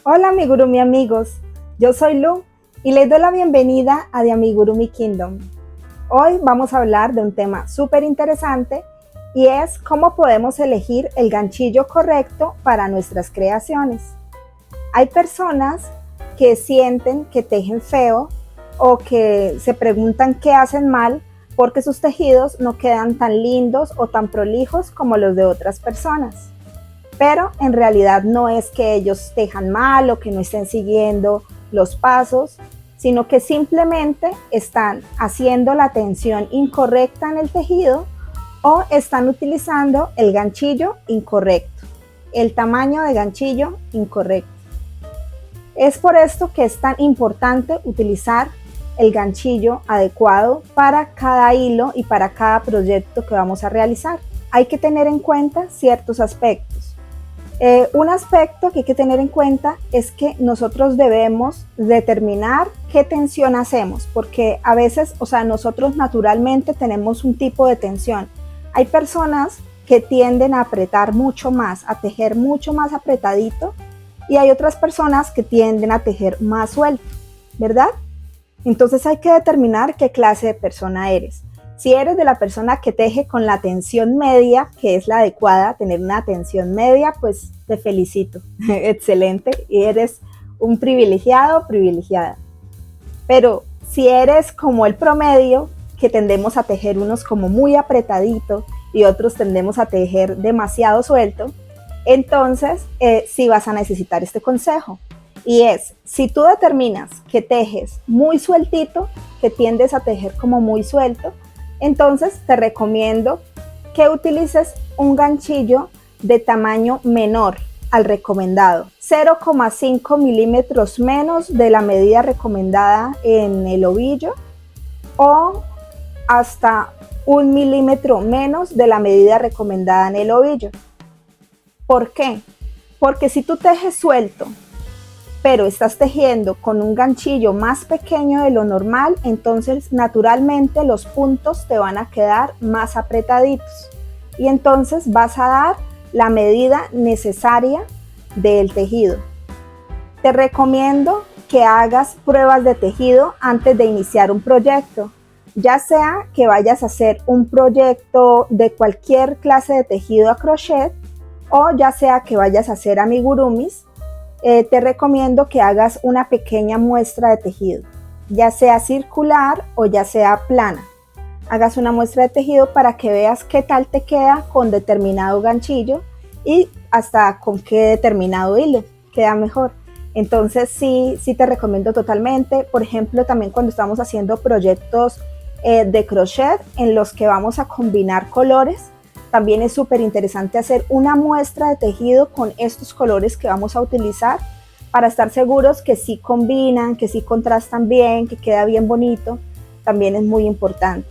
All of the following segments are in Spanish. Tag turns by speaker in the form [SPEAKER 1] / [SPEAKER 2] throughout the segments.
[SPEAKER 1] Hola amigurumi amigos, yo soy Lu y les doy la bienvenida a The Amigurumi Kingdom. Hoy vamos a hablar de un tema súper interesante y es cómo podemos elegir el ganchillo correcto para nuestras creaciones. Hay personas que sienten que tejen feo o que se preguntan qué hacen mal porque sus tejidos no quedan tan lindos o tan prolijos como los de otras personas. Pero en realidad no es que ellos tejan mal o que no estén siguiendo los pasos, sino que simplemente están haciendo la tensión incorrecta en el tejido o están utilizando el ganchillo incorrecto, el tamaño de ganchillo incorrecto. Es por esto que es tan importante utilizar el ganchillo adecuado para cada hilo y para cada proyecto que vamos a realizar. Hay que tener en cuenta ciertos aspectos. Un aspecto que hay que tener en cuenta es que nosotros debemos determinar qué tensión hacemos, porque a veces, nosotros naturalmente tenemos un tipo de tensión. Hay personas que tienden a apretar mucho más, a tejer mucho más apretadito, y hay otras personas que tienden a tejer más suelto, ¿verdad? Entonces hay que determinar qué clase de persona eres. Si eres de la persona que teje con la tensión media, que es la adecuada, tener una tensión media, pues te felicito, excelente, y eres un privilegiado o privilegiada. Pero si eres como el promedio, que tendemos a tejer unos como muy apretadito y otros tendemos a tejer demasiado suelto, entonces sí vas a necesitar este consejo. Y es, si tú determinas que tejes muy sueltito, que tiendes a tejer como muy suelto, entonces te recomiendo que utilices un ganchillo de tamaño menor al recomendado, 0,5 milímetros menos de la medida recomendada en el ovillo o hasta 1 milímetro menos de la medida recomendada en el ovillo. ¿Por qué? Porque si tú tejes suelto, pero estás tejiendo con un ganchillo más pequeño de lo normal, entonces naturalmente los puntos te van a quedar más apretaditos y entonces vas a dar la medida necesaria del tejido. Te recomiendo que hagas pruebas de tejido antes de iniciar un proyecto, ya sea que vayas a hacer un proyecto de cualquier clase de tejido a crochet o ya sea que vayas a hacer amigurumis. Te recomiendo que hagas una pequeña muestra de tejido, ya sea circular o ya sea plana. Hagas una muestra de tejido para que veas qué tal te queda con determinado ganchillo y hasta con qué determinado hilo queda mejor. Entonces sí te recomiendo totalmente. Por ejemplo, también cuando estamos haciendo proyectos de crochet en los que vamos a combinar colores, también es súper interesante hacer una muestra de tejido con estos colores que vamos a utilizar para estar seguros que sí combinan, que sí contrastan bien, que queda bien bonito. También es muy importante.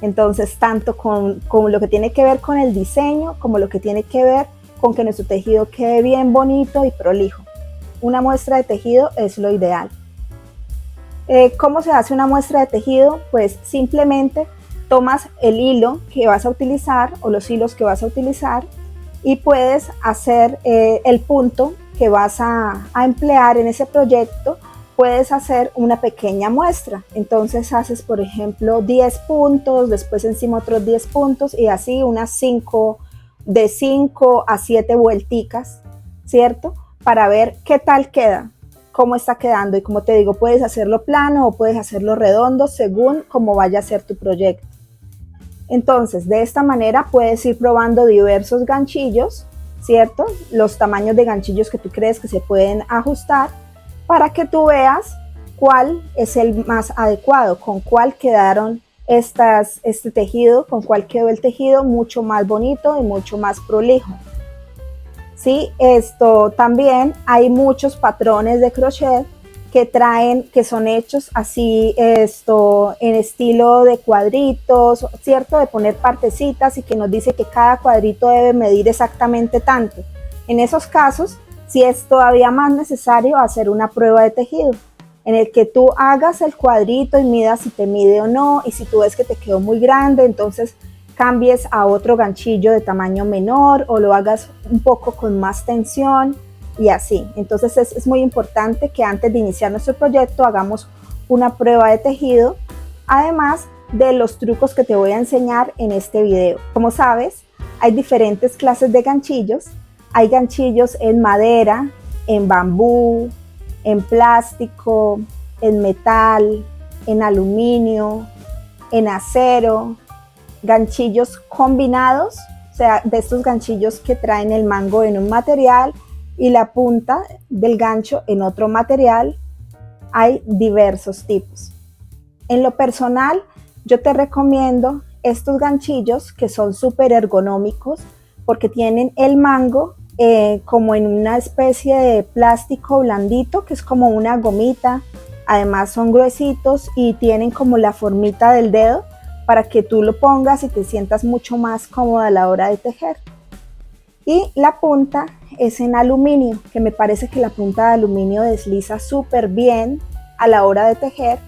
[SPEAKER 1] Entonces, tanto con lo que tiene que ver con el diseño, como lo que tiene que ver con que nuestro tejido quede bien bonito y prolijo. Una muestra de tejido es lo ideal. ¿Cómo se hace una muestra de tejido? Pues simplemente tomas el hilo que vas a utilizar o los hilos que vas a utilizar y puedes hacer el punto que vas a emplear en ese proyecto. Puedes hacer una pequeña muestra, entonces haces por ejemplo 10 puntos, después encima otros 10 puntos y así unas 5, de 5 a 7 vuelticas, ¿cierto? Para ver qué tal queda, cómo está quedando, y como te digo, puedes hacerlo plano o puedes hacerlo redondo según cómo vaya a ser tu proyecto. Entonces, de esta manera puedes ir probando diversos ganchillos, ¿cierto? Los tamaños de ganchillos que tú crees que se pueden ajustar para que tú veas cuál es el más adecuado, con cuál quedaron este tejido, con cuál quedó el tejido mucho más bonito y mucho más prolijo. Sí, esto también hay muchos patrones de crochet que son hechos así, en estilo de cuadritos, ¿cierto? De poner partecitas y que nos dice que cada cuadrito debe medir exactamente tanto. En esos casos, sí es todavía más necesario hacer una prueba de tejido, en el que tú hagas el cuadrito y midas si te mide o no, y si tú ves que te quedó muy grande, entonces cambies a otro ganchillo de tamaño menor o lo hagas un poco con más tensión y así. Entonces es muy importante que antes de iniciar nuestro proyecto hagamos una prueba de tejido, además de los trucos que te voy a enseñar en este video. Como sabes, hay diferentes clases de ganchillos. Hay ganchillos en madera, en bambú, en plástico, en metal, en aluminio, en acero, ganchillos combinados, o sea, de estos ganchillos que traen el mango en un material y la punta del gancho en otro material. Hay diversos tipos. En lo personal, yo te recomiendo estos ganchillos que son súper ergonómicos porque tienen el mango como en una especie de plástico blandito, que es como una gomita. Además son gruesitos y tienen como la formita del dedo para que tú lo pongas y te sientas mucho más cómoda a la hora de tejer. Y la punta es en aluminio, que me parece que la punta de aluminio desliza súper bien a la hora de tejer,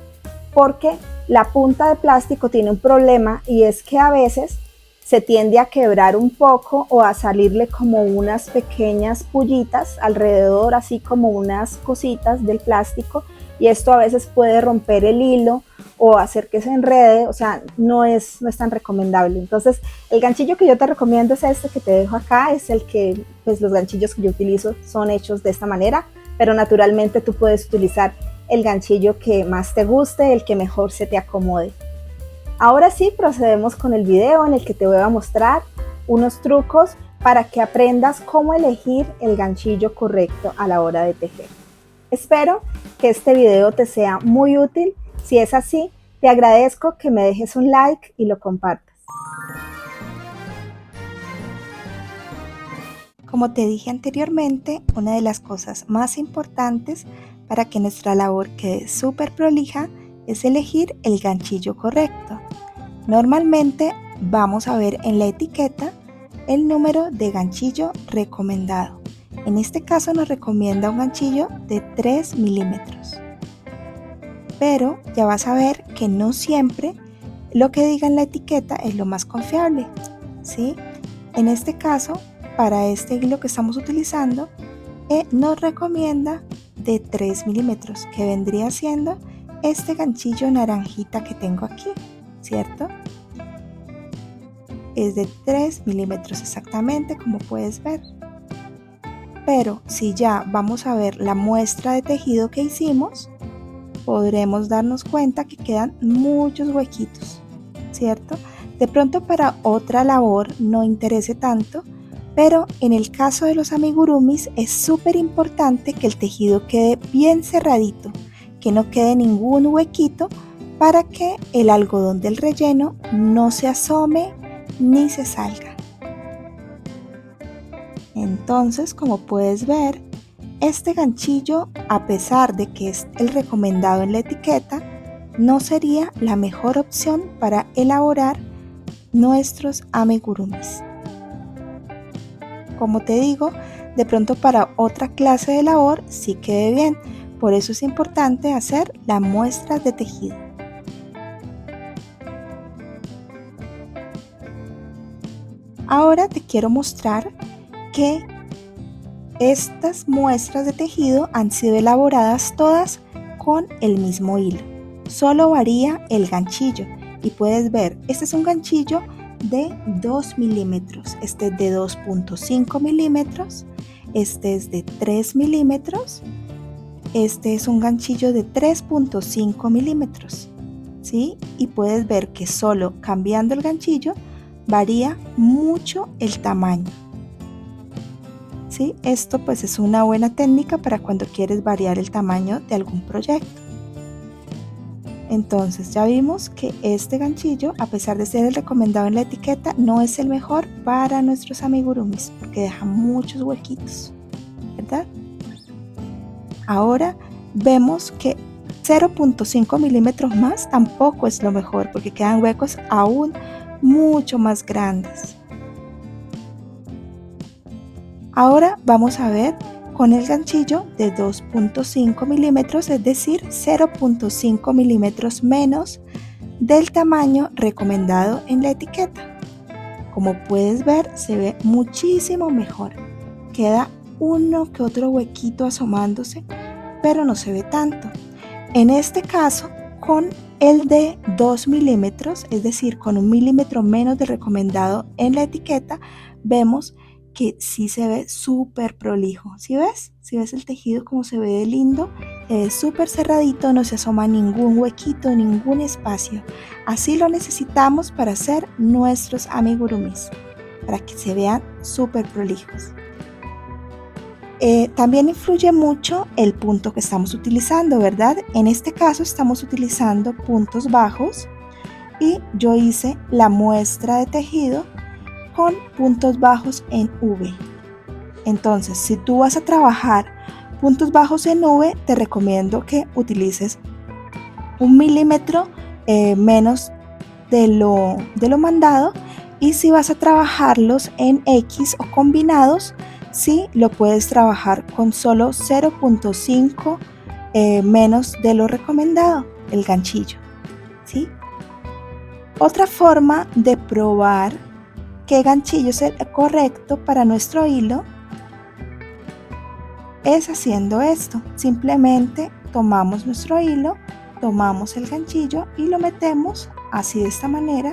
[SPEAKER 1] porque la punta de plástico tiene un problema, y es que a veces se tiende a quebrar un poco o a salirle como unas pequeñas pullitas alrededor, así como unas cositas del plástico, y esto a veces puede romper el hilo o hacer que se enrede, o sea, no es tan recomendable. Entonces, el ganchillo que yo te recomiendo es este que te dejo acá, es el que, pues los ganchillos que yo utilizo son hechos de esta manera, pero naturalmente tú puedes utilizar el ganchillo que más te guste, el que mejor se te acomode. Ahora sí, procedemos con el video en el que te voy a mostrar unos trucos para que aprendas cómo elegir el ganchillo correcto a la hora de tejer. Espero que este video te sea muy útil. Si es así, te agradezco que me dejes un like y lo compartas.
[SPEAKER 2] Como te dije anteriormente, una de las cosas más importantes para que nuestra labor quede súper prolija es elegir el ganchillo correcto. Normalmente vamos a ver en la etiqueta el número de ganchillo recomendado. En este caso nos recomienda un ganchillo de 3 milímetros. Pero ya vas a ver que no siempre lo que diga en la etiqueta es lo más confiable, ¿sí? En este caso, para este hilo que estamos utilizando, nos recomienda de 3 milímetros, que vendría siendo este ganchillo naranjita que tengo aquí, ¿cierto? Es de 3 milímetros exactamente, como puedes ver. Pero si ya vamos a ver la muestra de tejido que hicimos, podremos darnos cuenta que quedan muchos huequitos, ¿cierto? De pronto para otra labor no interese tanto, pero en el caso de los amigurumis es súper importante que el tejido quede bien cerradito, que no quede ningún huequito para que el algodón del relleno no se asome ni se salga. Entonces, como puedes ver, este ganchillo, a pesar de que es el recomendado en la etiqueta, no sería la mejor opción para elaborar nuestros amigurumis. Como te digo, de pronto para otra clase de labor sí quede bien, por eso es importante hacer la muestra de tejido. Ahora te quiero mostrar que estas muestras de tejido han sido elaboradas todas con el mismo hilo. Solo varía el ganchillo y puedes ver, este es un ganchillo de 2 milímetros, este es de 2.5 milímetros, este es de 3 milímetros, este es un ganchillo de 3.5 milímetros, ¿sí? Y puedes ver que solo cambiando el ganchillo varía mucho el tamaño. ¿Sí? Esto pues es una buena técnica para cuando quieres variar el tamaño de algún proyecto. Entonces ya vimos que este ganchillo, a pesar de ser el recomendado en la etiqueta, no es el mejor para nuestros amigurumis porque deja muchos huequitos, ¿verdad? Ahora vemos que 0.5 milímetros más tampoco es lo mejor porque quedan huecos aún mucho más grandes. Ahora vamos a ver con el ganchillo de 2.5 milímetros, es decir, 0.5 milímetros menos del tamaño recomendado en la etiqueta. Como puedes ver, se ve muchísimo mejor. Queda uno que otro huequito asomándose, pero no se ve tanto. En este caso, con el de 2 milímetros, es decir, con 1 milímetro menos del recomendado en la etiqueta, vemos que sí se ve súper prolijo. ¿Sí ves? ¿Sí ves el tejido como se ve de lindo? Se ve súper cerradito, no se asoma ningún huequito, ningún espacio. Así lo necesitamos para hacer nuestros amigurumis, para que se vean súper prolijos. También influye mucho el punto que estamos utilizando, ¿verdad? En este caso estamos utilizando puntos bajos y yo hice la muestra de tejido con puntos bajos en V. Entonces, si tú vas a trabajar puntos bajos en V, te recomiendo que utilices 1 milímetro menos de lo mandado, y si vas a trabajarlos en X o combinados, sí lo puedes trabajar con solo 0.5 menos de lo recomendado, el ganchillo, ¿sí? Otra forma de probar qué ganchillo es el correcto para nuestro hilo es haciendo esto. Simplemente tomamos nuestro hilo, tomamos el ganchillo y lo metemos así de esta manera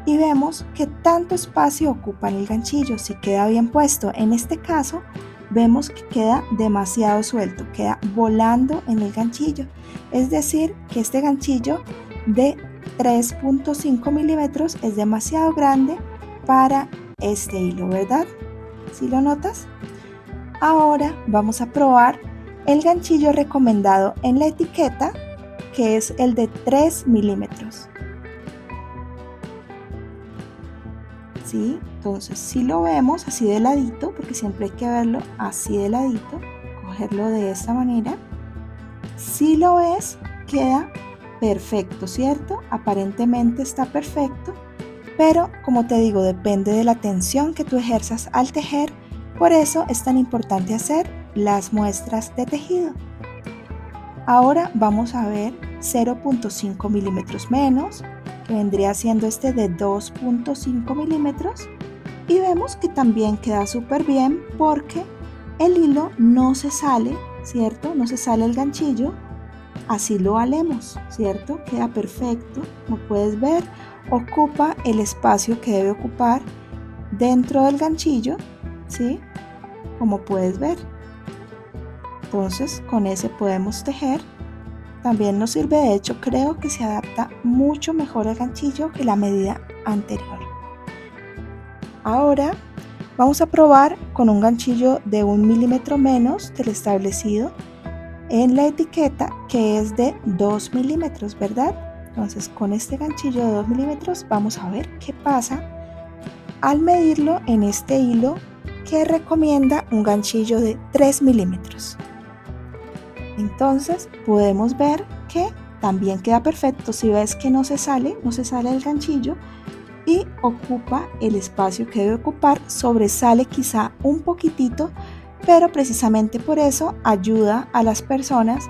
[SPEAKER 2] y vemos que tanto espacio ocupa el ganchillo, si queda bien puesto. En este caso vemos que queda demasiado suelto, queda volando en el ganchillo, es decir que este ganchillo de 3.5 milímetros es demasiado grande para este hilo, ¿verdad? ¿Sí lo notas? Ahora vamos a probar el ganchillo recomendado en la etiqueta, que es el de 3 milímetros. ¿Sí? Entonces, si lo vemos así de ladito, porque siempre hay que verlo así de ladito, cogerlo de esta manera. Si lo ves, queda perfecto, ¿cierto? Aparentemente está perfecto, pero como te digo, depende de la tensión que tú ejerzas al tejer. Por eso es tan importante hacer las muestras de tejido. Ahora vamos a ver 0.5 milímetros menos, que vendría siendo este de 2.5 milímetros, y vemos que también queda súper bien porque el hilo no se sale, ¿cierto? No se sale el ganchillo, así lo valemos, ¿cierto? Queda perfecto, como puedes ver, ocupa el espacio que debe ocupar dentro del ganchillo, ¿sí? Como puedes ver. Entonces con ese podemos tejer. También nos sirve, de hecho creo que se adapta mucho mejor al ganchillo que la medida anterior. Ahora vamos a probar con un ganchillo de 1 milímetro menos del establecido en la etiqueta, que es de 2 milímetros, ¿verdad? Entonces con este ganchillo de 2 milímetros vamos a ver qué pasa al medirlo en este hilo que recomienda un ganchillo de 3 milímetros. Entonces podemos ver que también queda perfecto. Si ves que no se sale el ganchillo y ocupa el espacio que debe ocupar, sobresale quizá un poquitito, pero precisamente por eso ayuda a las personas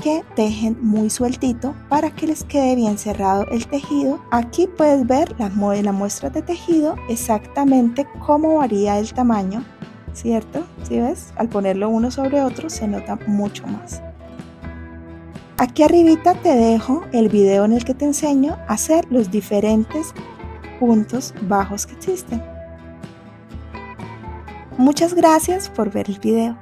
[SPEAKER 2] que tejen muy sueltito para que les quede bien cerrado el tejido. Aquí puedes ver la muestra de tejido exactamente cómo varía el tamaño, ¿cierto? ¿Sí ves? Al ponerlo uno sobre otro se nota mucho más. Aquí arribita te dejo el video en el que te enseño a hacer los diferentes puntos bajos que existen. Muchas gracias por ver el video.